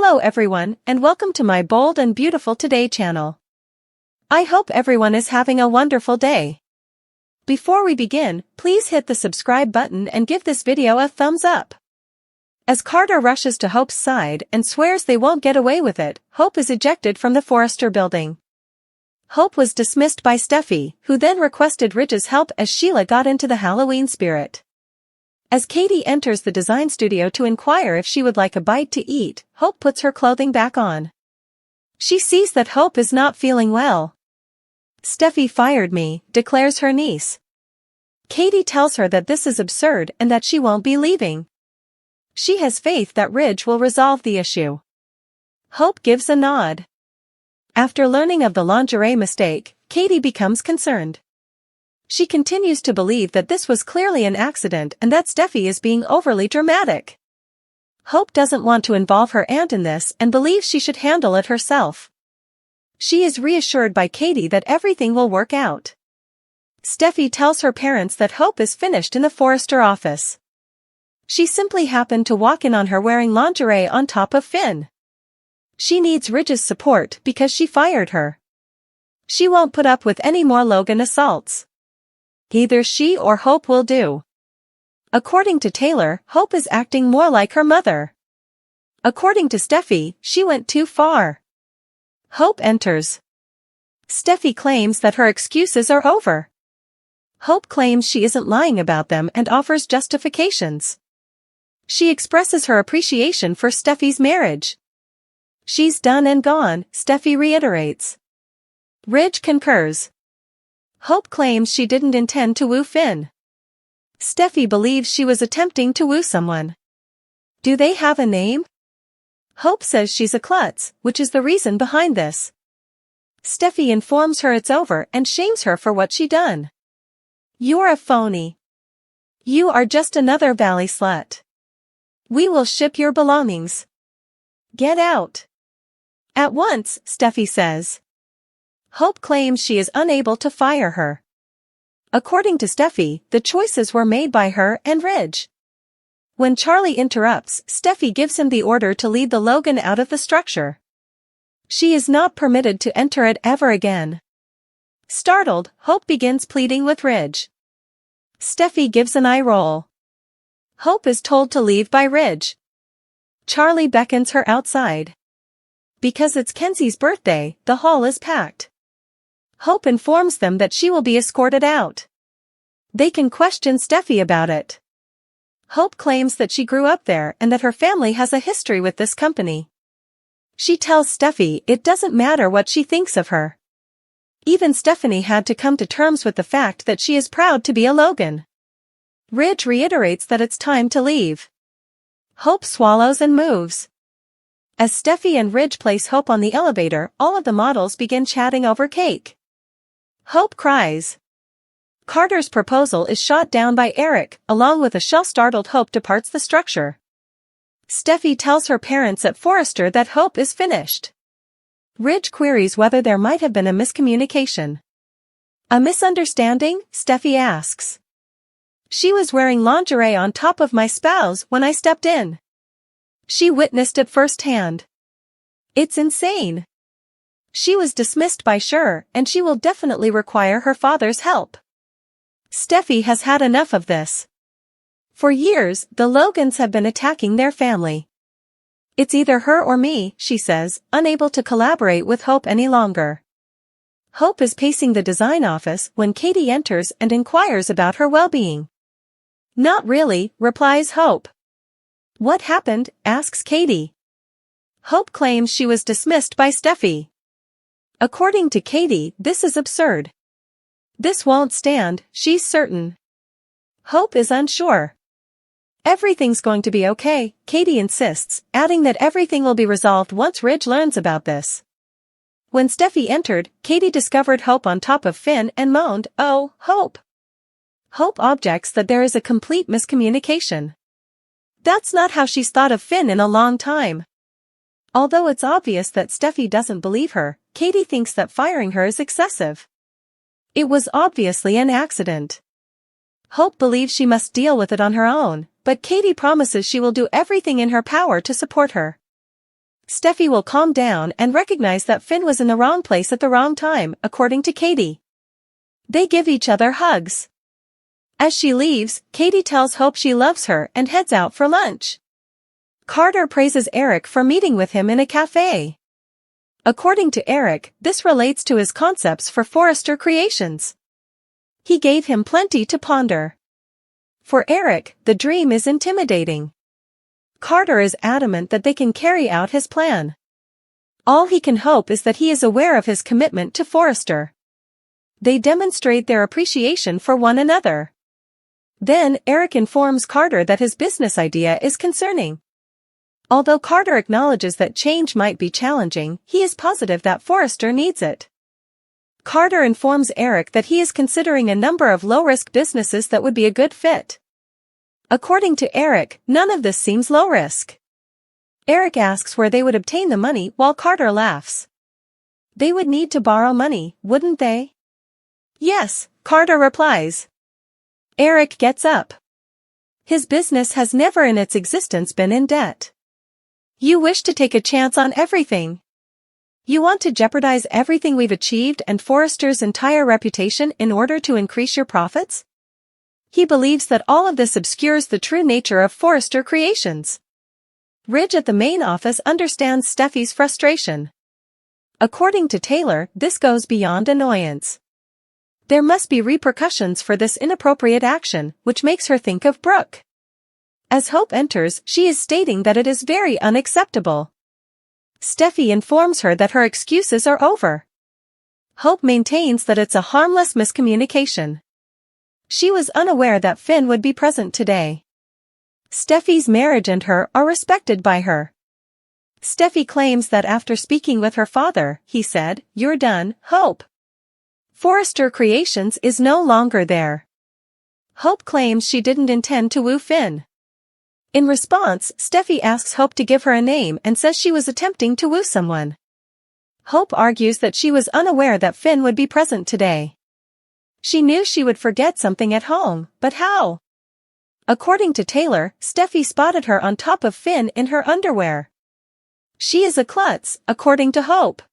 Hello everyone, and welcome to my Bold and Beautiful Today channel. I hope everyone is having a wonderful day. Before we begin, please hit the subscribe button and give this video a thumbs up. As Carter rushes to Hope's side and swears they won't get away with it, Hope is ejected from the Forrester building. Hope was dismissed by Steffy, who then requested Ridge's help as Sheila got into the Halloween spirit. As Katie enters the design studio to inquire if she would like a bite to eat, Hope puts her clothing back on. She sees that Hope is not feeling well. "Steffy fired me," declares her niece. Katie tells her that this is absurd and that she won't be leaving. She has faith that Ridge will resolve the issue. Hope gives a nod. After learning of the lingerie mistake, Katie becomes concerned. She continues to believe that this was clearly an accident and that Steffy is being overly dramatic. Hope doesn't want to involve her aunt in this and believes she should handle it herself. She is reassured by Katie that everything will work out. Steffy tells her parents that Hope is finished in the Forrester office. She simply happened to walk in on her wearing lingerie on top of Finn. She needs Ridge's support because she fired her. She won't put up with any more Logan assaults. Either she or Hope will do. According to Taylor, Hope is acting more like her mother. According to Steffy, she went too far. Hope enters. Steffy claims that her excuses are over. Hope claims she isn't lying about them and offers justifications. She expresses her appreciation for Steffy's marriage. "She's done and gone," Steffy reiterates. Ridge concurs. Hope claims she didn't intend to woo Finn. Steffy believes she was attempting to woo someone. Do they have a name? Hope says she's a klutz, which is the reason behind this. Steffy informs her it's over and shames her for what she done. "You're a phony. You are just another valley slut. We will ship your belongings. Get out." "At once," Steffy says. Hope claims she is unable to fire her. According to Steffy, the choices were made by her and Ridge. When Charlie interrupts, Steffy gives him the order to lead the Logan out of the structure. She is not permitted to enter it ever again. Startled, Hope begins pleading with Ridge. Steffy gives an eye roll. Hope is told to leave by Ridge. Charlie beckons her outside. Because it's Kenzie's birthday, the hall is packed. Hope informs them that she will be escorted out. They can question Steffy about it. Hope claims that she grew up there and that her family has a history with this company. She tells Steffy it doesn't matter what she thinks of her. Even Stephanie had to come to terms with the fact that she is proud to be a Logan. Ridge reiterates that it's time to leave. Hope swallows and moves. As Steffy and Ridge place Hope on the elevator, all of the models begin chatting over cake. Hope cries. Carter's proposal is shot down by Eric, along with a shell-startled Hope departs the structure. Steffy tells her parents at Forrester that Hope is finished. Ridge queries whether there might have been a miscommunication. "A misunderstanding?" Steffy asks. "She was wearing lingerie on top of my spouse when I stepped in. She witnessed it firsthand. It's insane. She was dismissed by Sure, and she will definitely require her father's help. Steffy has had enough of this. For years, the Logans have been attacking their family. It's either her or me," she says, unable to collaborate with Hope any longer. Hope is pacing the design office when Katie enters and inquires about her well-being. "Not really," replies Hope. "What happened?" asks Katie. Hope claims she was dismissed by Steffy. According to Katie, this is absurd. This won't stand, she's certain. Hope is unsure. "Everything's going to be okay," Katie insists, adding that everything will be resolved once Ridge learns about this. When Steffy entered, Katie discovered Hope on top of Finn and moaned, "Oh, Hope." Hope objects that there is a complete miscommunication. That's not how she's thought of Finn in a long time. Although it's obvious that Steffy doesn't believe her, Katie thinks that firing her is excessive. It was obviously an accident. Hope believes she must deal with it on her own, but Katie promises she will do everything in her power to support her. Steffy will calm down and recognize that Finn was in the wrong place at the wrong time, according to Katie. They give each other hugs. As she leaves, Katie tells Hope she loves her and heads out for lunch. Carter praises Eric for meeting with him in a cafe. According to Eric, this relates to his concepts for Forrester creations. He gave him plenty to ponder. For Eric, the dream is intimidating. Carter is adamant that they can carry out his plan. All he can hope is that he is aware of his commitment to Forrester. They demonstrate their appreciation for one another. Then, Eric informs Carter that his business idea is concerning. Although Carter acknowledges that change might be challenging, he is positive that Forrester needs it. Carter informs Eric that he is considering a number of low-risk businesses that would be a good fit. According to Eric, none of this seems low-risk. Eric asks where they would obtain the money while Carter laughs. They would need to borrow money, wouldn't they? Yes, Carter replies. Eric gets up. His business has never in its existence been in debt. You wish to take a chance on everything. You want to jeopardize everything we've achieved and Forrester's entire reputation in order to increase your profits? He believes that all of this obscures the true nature of Forrester creations. Ridge at the main office understands Steffy's frustration. According to Taylor, this goes beyond annoyance. There must be repercussions for this inappropriate action, which makes her think of Brooke. As Hope enters, she is stating that it is very unacceptable. Steffy informs her that her excuses are over. Hope maintains that it's a harmless miscommunication. She was unaware that Finn would be present today. Steffy's marriage and her are respected by her. Steffy claims that after speaking with her father, he said, "You're done, Hope. Forrester Creations is no longer there." Hope claims she didn't intend to woo Finn. In response, Steffy asks Hope to give her a name and says she was attempting to woo someone. Hope argues that she was unaware that Finn would be present today. She knew she would forget something at home, but how? According to Taylor, Steffy spotted her on top of Finn in her underwear. She is a klutz, according to Hope.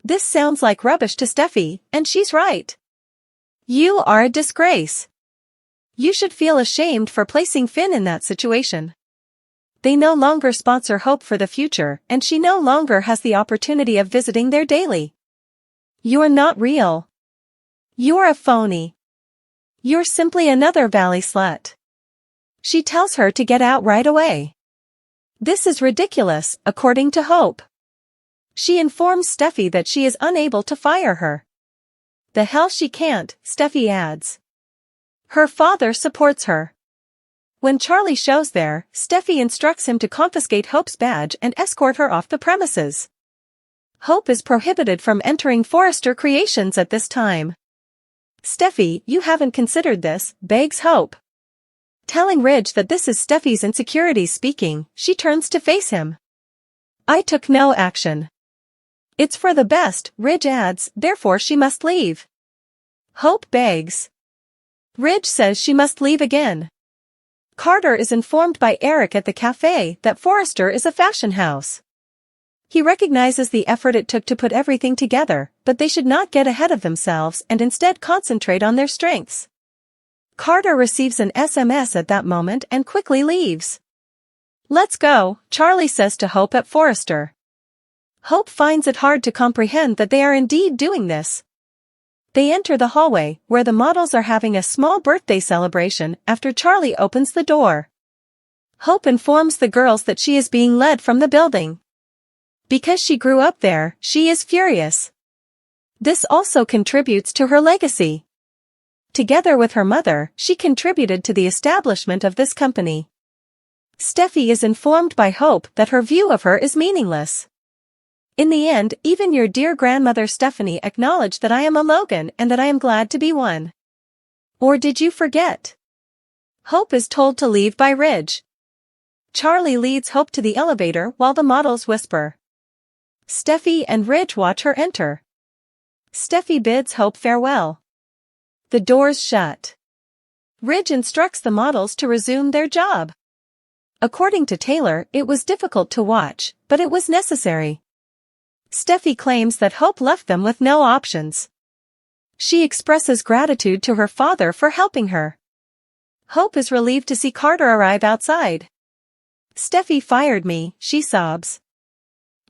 This sounds like rubbish to Steffy, and she's right. You are a disgrace. You should feel ashamed for placing Finn in that situation. They no longer sponsor Hope for the future, and she no longer has the opportunity of visiting there daily. You're not real. You're a phony. You're simply another valley slut. She tells her to get out right away. This is ridiculous, according to Hope. She informs Steffy that she is unable to fire her. The hell she can't, Steffy adds. Her father supports her. When Charlie shows there, Steffy instructs him to confiscate Hope's badge and escort her off the premises. Hope is prohibited from entering Forrester Creations at this time. Steffy, you haven't considered this, begs Hope. Telling Ridge that this is Steffy's insecurities speaking, she turns to face him. I took no action. It's for the best, Ridge adds, therefore she must leave. Hope begs. Ridge says she must leave again. Carter is informed by Eric at the cafe that Forrester is a fashion house. He recognizes the effort it took to put everything together, but they should not get ahead of themselves and instead concentrate on their strengths. Carter receives an SMS at that moment and quickly leaves. Let's go, Charlie says to Hope at Forrester. Hope finds it hard to comprehend that they are indeed doing this. They enter the hallway, where the models are having a small birthday celebration after Charlie opens the door. Hope informs the girls that she is being led from the building. Because she grew up there, she is furious. This also contributes to her legacy. Together with her mother, she contributed to the establishment of this company. Steffy is informed by Hope that her view of her is meaningless. In the end, even your dear grandmother Stephanie acknowledged that I am a Logan and that I am glad to be one. Or did you forget? Hope is told to leave by Ridge. Charlie leads Hope to the elevator while the models whisper. Steffy and Ridge watch her enter. Steffy bids Hope farewell. The doors shut. Ridge instructs the models to resume their job. According to Taylor, it was difficult to watch, but it was necessary. Steffy claims that Hope left them with no options. She expresses gratitude to her father for helping her. Hope is relieved to see Carter arrive outside. Steffy fired me, she sobs.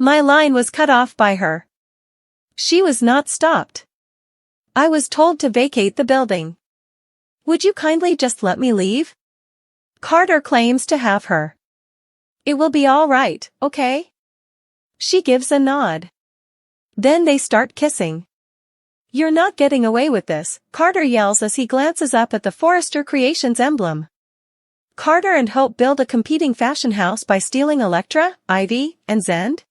My line was cut off by her. She was not stopped. I was told to vacate the building. Would you kindly just let me leave? Carter claims to have her. It will be all right, okay? She gives a nod. Then they start kissing. You're not getting away with this, Carter yells as he glances up at the Forrester Creations emblem. Carter and Hope build a competing fashion house by stealing Elektra, Ivy, and Zend.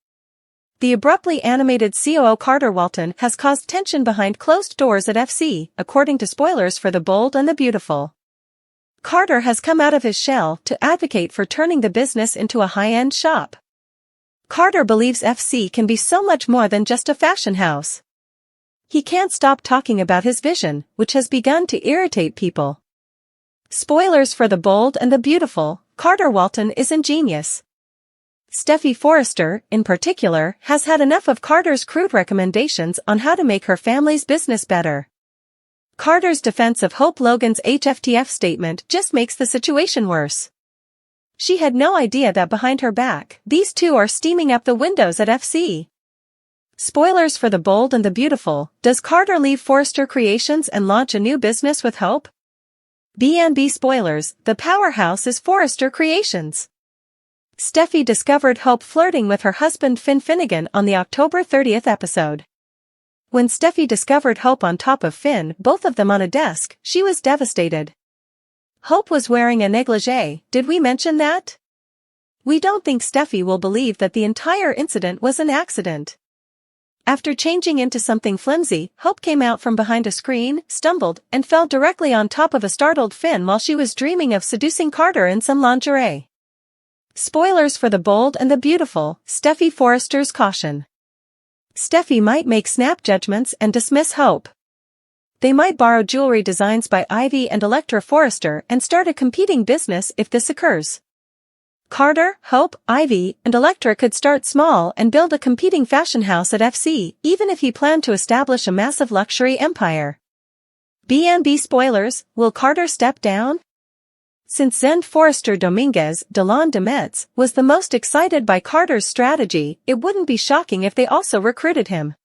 The abruptly animated COO Carter Walton has caused tension behind closed doors at FC, according to spoilers for The Bold and the Beautiful. Carter has come out of his shell to advocate for turning the business into a high-end shop. Carter believes FC can be so much more than just a fashion house. He can't stop talking about his vision, which has begun to irritate people. Spoilers for The Bold and the Beautiful, Carter Walton is ingenious. Steffy Forrester, in particular, has had enough of Carter's crude recommendations on how to make her family's business better. Carter's defense of Hope Logan's HFTF statement just makes the situation worse. She had no idea that behind her back, these two are steaming up the windows at FC. Spoilers for The Bold and the Beautiful, does Carter leave Forrester Creations and launch a new business with Hope? B&B spoilers, the powerhouse is Forrester Creations. Steffy discovered Hope flirting with her husband Finn Finnegan on the October 30th episode. When Steffy discovered Hope on top of Finn, both of them on a desk, she was devastated. Hope was wearing a negligee, did we mention that? We don't think Steffy will believe that the entire incident was an accident. After changing into something flimsy, Hope came out from behind a screen, stumbled, and fell directly on top of a startled Finn while she was dreaming of seducing Carter in some lingerie. Spoilers for The Bold and the Beautiful, Steffy Forrester's caution. Steffy might make snap judgments and dismiss Hope. They might borrow jewelry designs by Ivy and Elektra Forrester and start a competing business if this occurs. Carter, Hope, Ivy, and Elektra could start small and build a competing fashion house at FC, even if he planned to establish a massive luxury empire. B&B spoilers, will Carter step down? Since Zend Forrester Dominguez, Delon Demetz, was the most excited by Carter's strategy, it wouldn't be shocking if they also recruited him.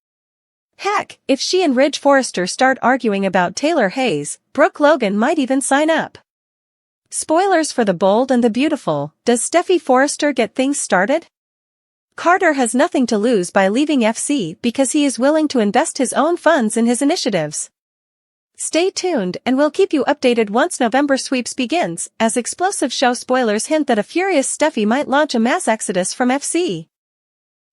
Heck, if she and Ridge Forrester start arguing about Taylor Hayes, Brooke Logan might even sign up. Spoilers for The Bold and the Beautiful, does Steffy Forrester get things started? Carter has nothing to lose by leaving FC because he is willing to invest his own funds in his initiatives. Stay tuned and we'll keep you updated once November sweeps begins, as explosive show spoilers hint that a furious Steffy might launch a mass exodus from FC.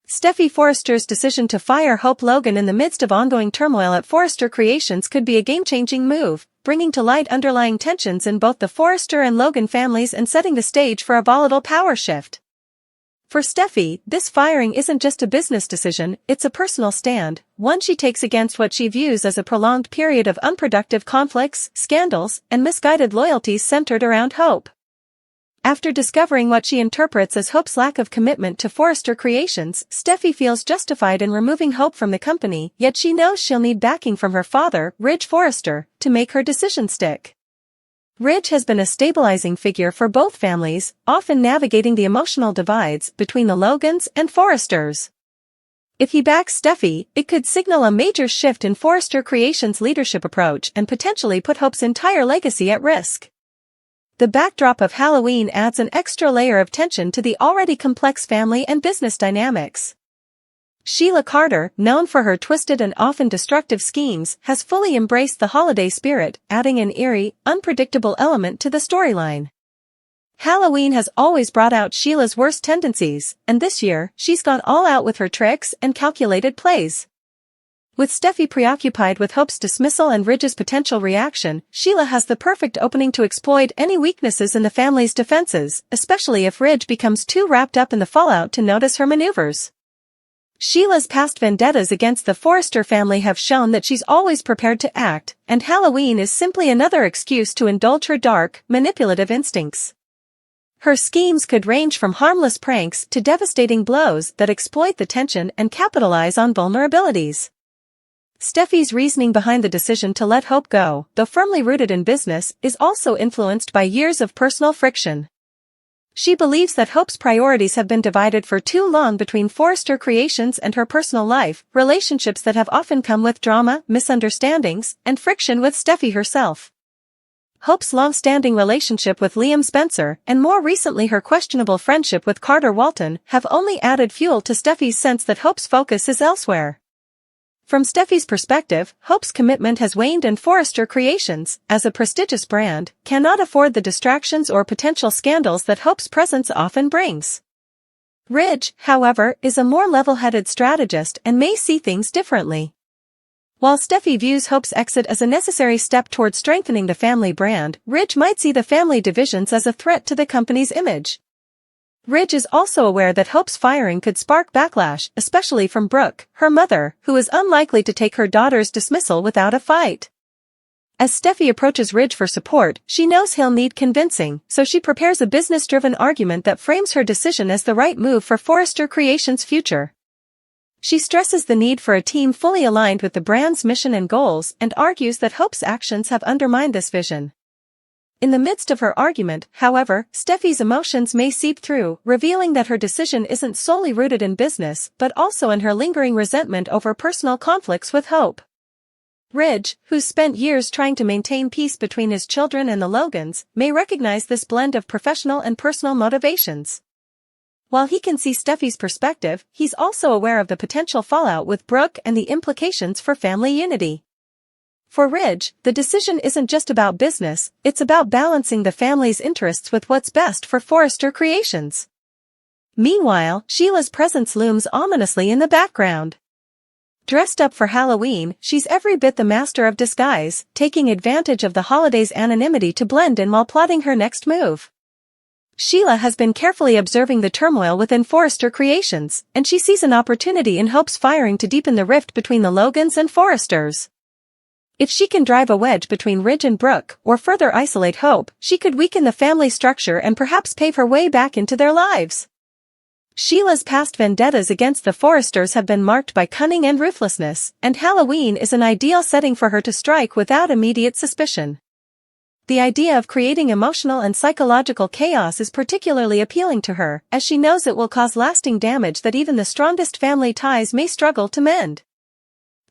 Steffy Forrester's decision to fire Hope Logan in the midst of ongoing turmoil at Forrester Creations could be a game-changing move, bringing to light underlying tensions in both the Forrester and Logan families and setting the stage for a volatile power shift. For Steffy, this firing isn't just a business decision, it's a personal stand, one she takes against what she views as a prolonged period of unproductive conflicts, scandals, and misguided loyalties centered around Hope. After discovering what she interprets as Hope's lack of commitment to Forrester Creations, Steffy feels justified in removing Hope from the company, yet she knows she'll need backing from her father, Ridge Forrester, to make her decision stick. Ridge has been a stabilizing figure for both families, often navigating the emotional divides between the Logans and Forresters. If he backs Steffy, it could signal a major shift in Forrester Creations' leadership approach and potentially put Hope's entire legacy at risk. The backdrop of Halloween adds an extra layer of tension to the already complex family and business dynamics. Sheila Carter, known for her twisted and often destructive schemes, has fully embraced the holiday spirit, adding an eerie, unpredictable element to the storyline. Halloween has always brought out Sheila's worst tendencies, and this year, she's gone all out with her tricks and calculated plays. With Steffy preoccupied with Hope's dismissal and Ridge's potential reaction, Sheila has the perfect opening to exploit any weaknesses in the family's defenses, especially if Ridge becomes too wrapped up in the fallout to notice her maneuvers. Sheila's past vendettas against the Forrester family have shown that she's always prepared to act, and Halloween is simply another excuse to indulge her dark, manipulative instincts. Her schemes could range from harmless pranks to devastating blows that exploit the tension and capitalize on vulnerabilities. Steffy's reasoning behind the decision to let Hope go, though firmly rooted in business, is also influenced by years of personal friction. She believes that Hope's priorities have been divided for too long between Forrester creations and her personal life, relationships that have often come with drama, misunderstandings, and friction with Steffy herself. Hope's long-standing relationship with Liam Spencer, and more recently her questionable friendship with Carter Walton, have only added fuel to Steffy's sense that Hope's focus is elsewhere. From Steffy's perspective, Hope's commitment has waned and Forrester Creations, as a prestigious brand, cannot afford the distractions or potential scandals that Hope's presence often brings. Ridge, however, is a more level-headed strategist and may see things differently. While Steffy views Hope's exit as a necessary step toward strengthening the family brand, Ridge might see the family divisions as a threat to the company's image. Ridge is also aware that Hope's firing could spark backlash, especially from Brooke, her mother, who is unlikely to take her daughter's dismissal without a fight. As Steffy approaches Ridge for support, she knows he'll need convincing, so she prepares a business-driven argument that frames her decision as the right move for Forrester Creations' future. She stresses the need for a team fully aligned with the brand's mission and goals and argues that Hope's actions have undermined this vision. In the midst of her argument, however, Steffy's emotions may seep through, revealing that her decision isn't solely rooted in business but also in her lingering resentment over personal conflicts with Hope. Ridge, who's spent years trying to maintain peace between his children and the Logans, may recognize this blend of professional and personal motivations. While he can see Steffy's perspective, he's also aware of the potential fallout with Brooke and the implications for family unity. For Ridge, the decision isn't just about business, it's about balancing the family's interests with what's best for Forrester Creations. Meanwhile, Sheila's presence looms ominously in the background. Dressed up for Halloween, she's every bit the master of disguise, taking advantage of the holiday's anonymity to blend in while plotting her next move. Sheila has been carefully observing the turmoil within Forrester Creations, and she sees an opportunity in Hope's firing to deepen the rift between the Logans and Forresters. If she can drive a wedge between Ridge and Brooke, or further isolate Hope, she could weaken the family structure and perhaps pave her way back into their lives. Sheila's past vendettas against the Forresters have been marked by cunning and ruthlessness, and Halloween is an ideal setting for her to strike without immediate suspicion. The idea of creating emotional and psychological chaos is particularly appealing to her, as she knows it will cause lasting damage that even the strongest family ties may struggle to mend.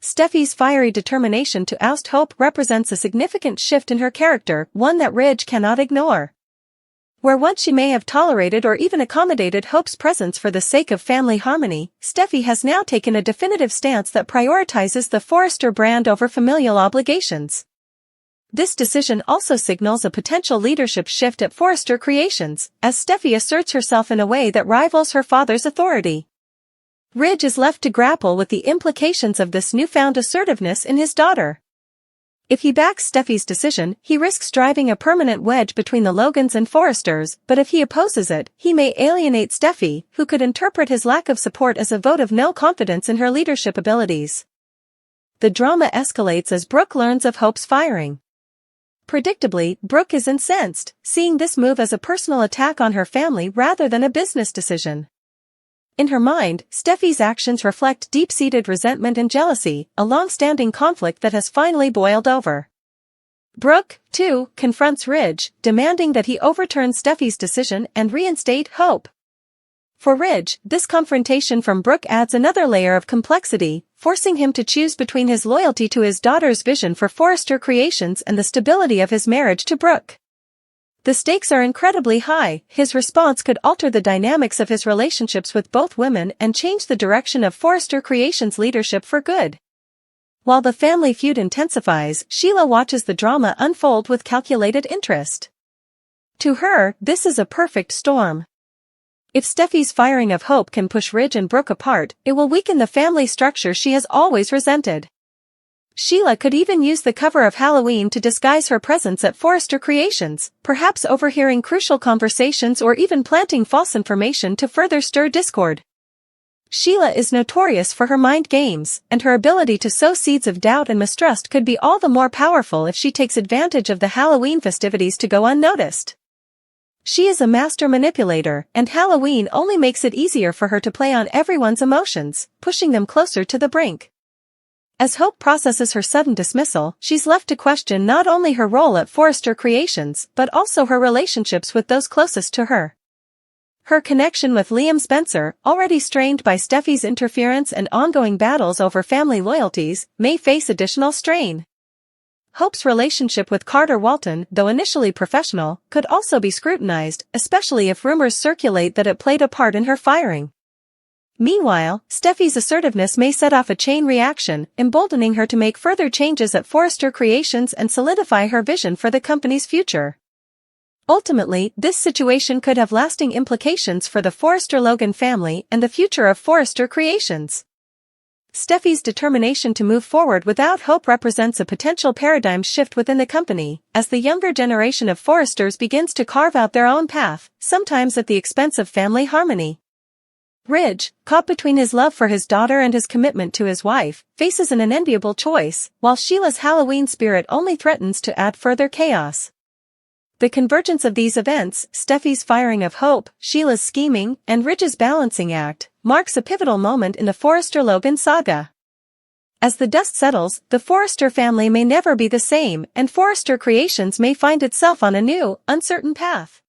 Steffy's fiery determination to oust Hope represents a significant shift in her character, one that Ridge cannot ignore. Where once she may have tolerated or even accommodated Hope's presence for the sake of family harmony, Steffy has now taken a definitive stance that prioritizes the Forrester brand over familial obligations. This decision also signals a potential leadership shift at Forrester Creations, as Steffy asserts herself in a way that rivals her father's authority. Ridge is left to grapple with the implications of this newfound assertiveness in his daughter. If he backs Steffy's decision, he risks driving a permanent wedge between the Logans and Forresters, but if he opposes it, he may alienate Steffy, who could interpret his lack of support as a vote of no confidence in her leadership abilities. The drama escalates as Brooke learns of Hope's firing. Predictably, Brooke is incensed, seeing this move as a personal attack on her family rather than a business decision. In her mind, Steffy's actions reflect deep-seated resentment and jealousy, a long-standing conflict that has finally boiled over. Brooke, too, confronts Ridge, demanding that he overturn Steffy's decision and reinstate Hope. For Ridge, this confrontation from Brooke adds another layer of complexity, forcing him to choose between his loyalty to his daughter's vision for Forrester Creations and the stability of his marriage to Brooke. The stakes are incredibly high. His response could alter the dynamics of his relationships with both women and change the direction of Forrester Creations' leadership for good. While the family feud intensifies, Sheila watches the drama unfold with calculated interest. To her, this is a perfect storm. If Steffy's firing of Hope can push Ridge and Brooke apart, it will weaken the family structure she has always resented. Sheila could even use the cover of Halloween to disguise her presence at Forrester Creations, perhaps overhearing crucial conversations or even planting false information to further stir discord. Sheila is notorious for her mind games, and her ability to sow seeds of doubt and mistrust could be all the more powerful if she takes advantage of the Halloween festivities to go unnoticed. she is a master manipulator, and Halloween only makes it easier for her to play on everyone's emotions, pushing them closer to the brink. As Hope processes her sudden dismissal, she's left to question not only her role at Forrester Creations, but also her relationships with those closest to her. Her connection with Liam Spencer, already strained by Steffy's interference and ongoing battles over family loyalties, may face additional strain. Hope's relationship with Carter Walton, though initially professional, could also be scrutinized, especially if rumors circulate that it played a part in her firing. Meanwhile, Steffy's assertiveness may set off a chain reaction, emboldening her to make further changes at Forrester Creations and solidify her vision for the company's future. Ultimately, this situation could have lasting implications for the Forrester-Logan family and the future of Forrester Creations. Steffy's determination to move forward without Hope represents a potential paradigm shift within the company, as the younger generation of Forresters begins to carve out their own path, sometimes at the expense of family harmony. Ridge, caught between his love for his daughter and his commitment to his wife, faces an unenviable choice, while Sheila's Halloween spirit only threatens to add further chaos. The convergence of these events, Steffy's firing of Hope, Sheila's scheming, and Ridge's balancing act, marks a pivotal moment in the Forrester-Logan saga. As the dust settles, the Forrester family may never be the same, and Forrester Creations may find itself on a new, uncertain path.